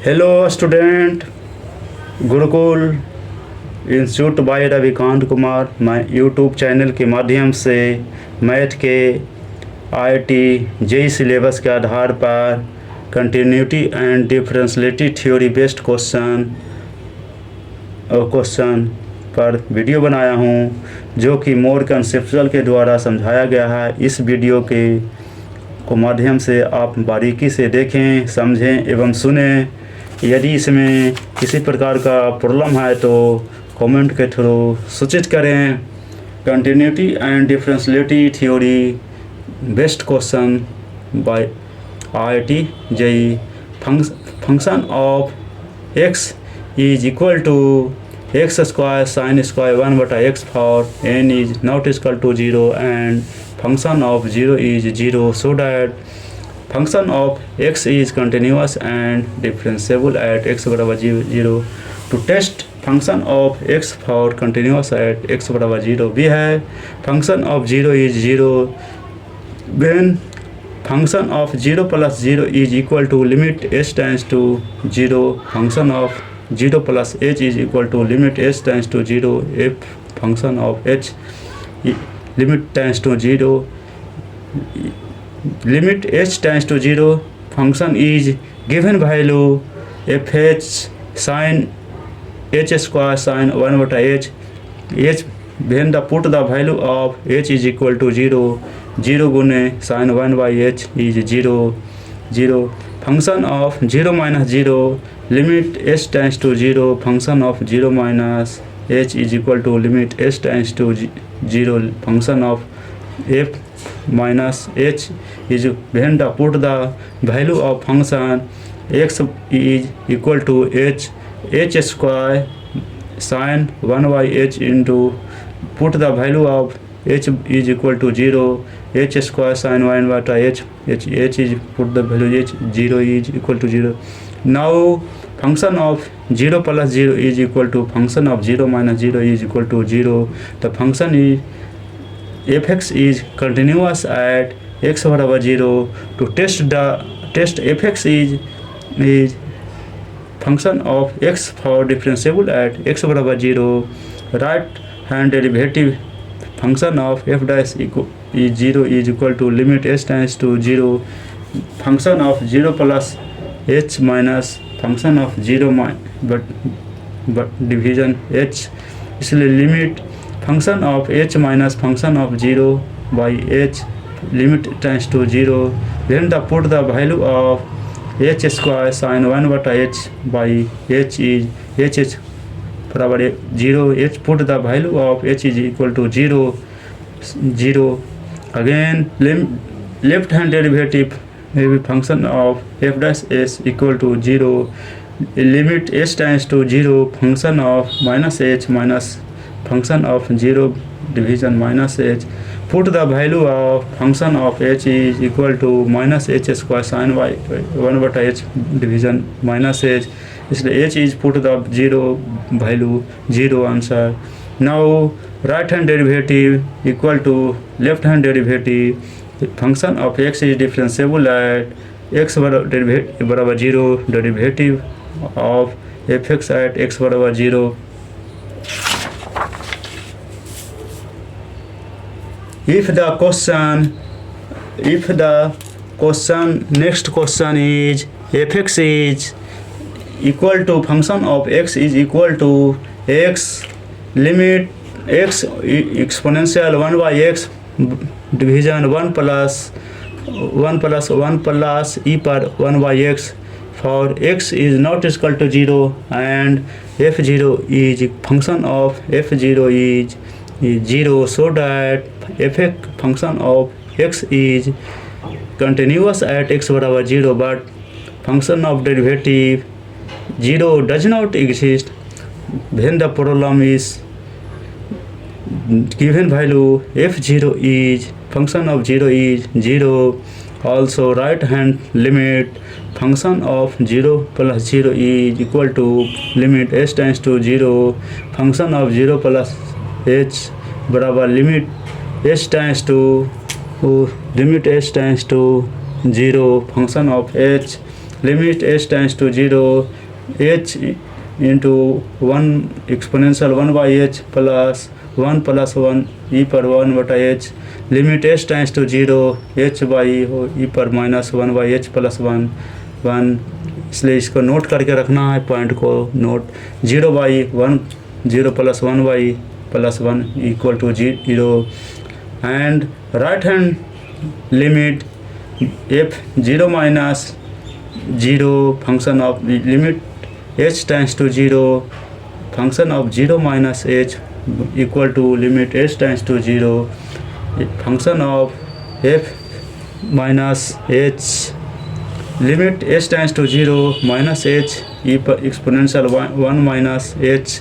Hello student, Gurukul institute by Ravikant Kumar. मैं YouTube channel के माध्यम से मैथ के आईआईटी जेई सिलेबस के आधार पर continuity and differentiability theory based question पर वीडियो बनाया हूं, जो कि मोर कंसेप्चुअल के द्वारा समझाया गया है। इस वीडियो को माध्यम से आप बारीकी से देखें, समझें एवं सुनें। यदि इसमें किसी प्रकार का प्रॉब्लम है तो कमेंट के थ्रू सूचित करें। Continuity and differentiability theory best question by IIT JEE. Function of x is equal to x square sine square 1/x for n is not equal to 0 and function of 0 is 0 so that function of x is continuous and differentiable at x बराबर 0। To test function of x for continuous at x बराबर 0 भी है। Function of 0 is 0 when function of 0 plus 0 is equal to limit h tends to 0। function of 0 plus h is equal to limit h tends to 0 if function of h limit tends to 0 limit h tends to 0 function is given value fh sin h square sin 1/h h when the put the value of h is equal to 0 गुने sin 1/h is 0 function of 0 minus 0 limit h tends to 0 function of 0 minus h is equal to limit h tends to 0 function of f minus h is when the put the value of function x is equal to h square sin 1/h into put the value of h is equal to 0 h square sin 1/h h is put the value h 0 is equal to 0। now function of 0 plus 0 is equal to function of 0 minus 0 is equal to 0। the function is fx is continuous at x बराबर 0। to test fx is function of x for differentiable at x बराबर 0। right hand derivative function of f dash is 0 is equal to limit h tends to 0 function of 0 plus h minus function of 0 but division h, इसलिए limit function of h minus function of 0 by h limit tends to 0 then the put the value of h square sin 1/h by h is h बराबर 0 h put the value of h is equal to 0 again left hand derivative function of f dash s equal to 0 limit h tends to 0 function of minus h minus function of 0 division minus h put the value of function of h is equal to minus h square sin 1/h division minus h, इसलिए h is put the 0 value 0 answer। now right hand derivative equal to left hand derivative function of x is differentiable at x बराबर 0 derivative of fx at x बराबर 0। if the next question is fx is equal to function of x is equal to x limit x exponential 1/x division 1 plus e पर 1/x for x is not equal to 0 and f0 is function of f0 is 0 so that f function of x is continuous at x बराबर 0 but function of derivative 0 does not exist when the problem is given value f0 is function of 0 is 0। also right hand limit function of 0 plus 0 is equal to limit h tends to 0 function of 0 plus h बराबर limit h tends to 0 function of h limit h tends to 0 h into 1 exponential 1/h plus 1 plus 1 e पर 1/h limit h tends to 0 h by e पर minus 1/h plus 1 इसलिए इसको note करके रखना है point को note 0/1 0 plus 1 plus 1 equal to 0 and right hand limit f 0 minus 0 function of limit h tends to 0 function of 0 minus h equal to limit h tends to 0 function of f minus h limit h tends to 0 minus h e पर exponential 1 minus h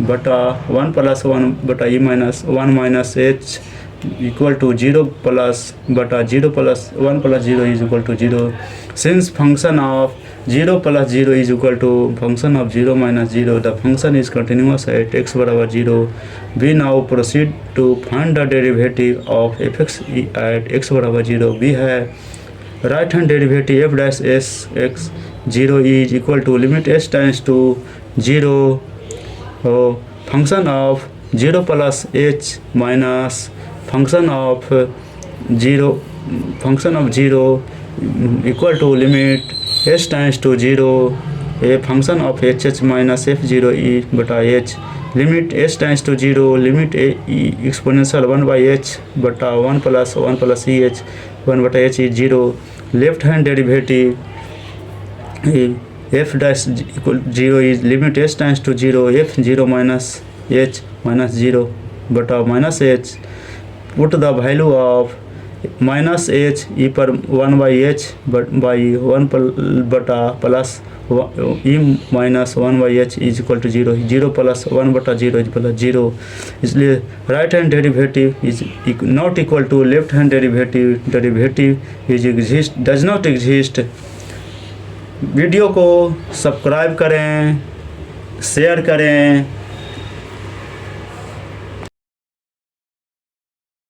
बटा 1 plus 1 बटा e minus 1 minus h equal to 0 plus बटा 0 plus 1 plus 0 is equal to 0 since function of 0 plus 0 is equal to function of 0 minus 0 the function is continuous eight x बराबर 0 we now proceed to find the derivative of fx at x बराबर 0 we है right hand derivative f dash s x 0 is equal to limit h tends to 0 function of 0 plus h minus function of 0 equal to limit h tends to 0 a function of h minus f0 e बटा h limit h tends to 0 limit e exponential 1/h बटा 1 plus e h 1/h is 0 left hand derivative f dash equal 0 is limit h tends to 0 f0 minus h minus 0 बटा minus h put the value of minus h e पर 1/h by 1 बटा plus e minus 1/h is equal to 0 0 plus 1 बटा 0 is plus 0 इसलिए right hand derivative is not equal to left hand derivative is exist does not exist. Video को subscribe करें, share करें,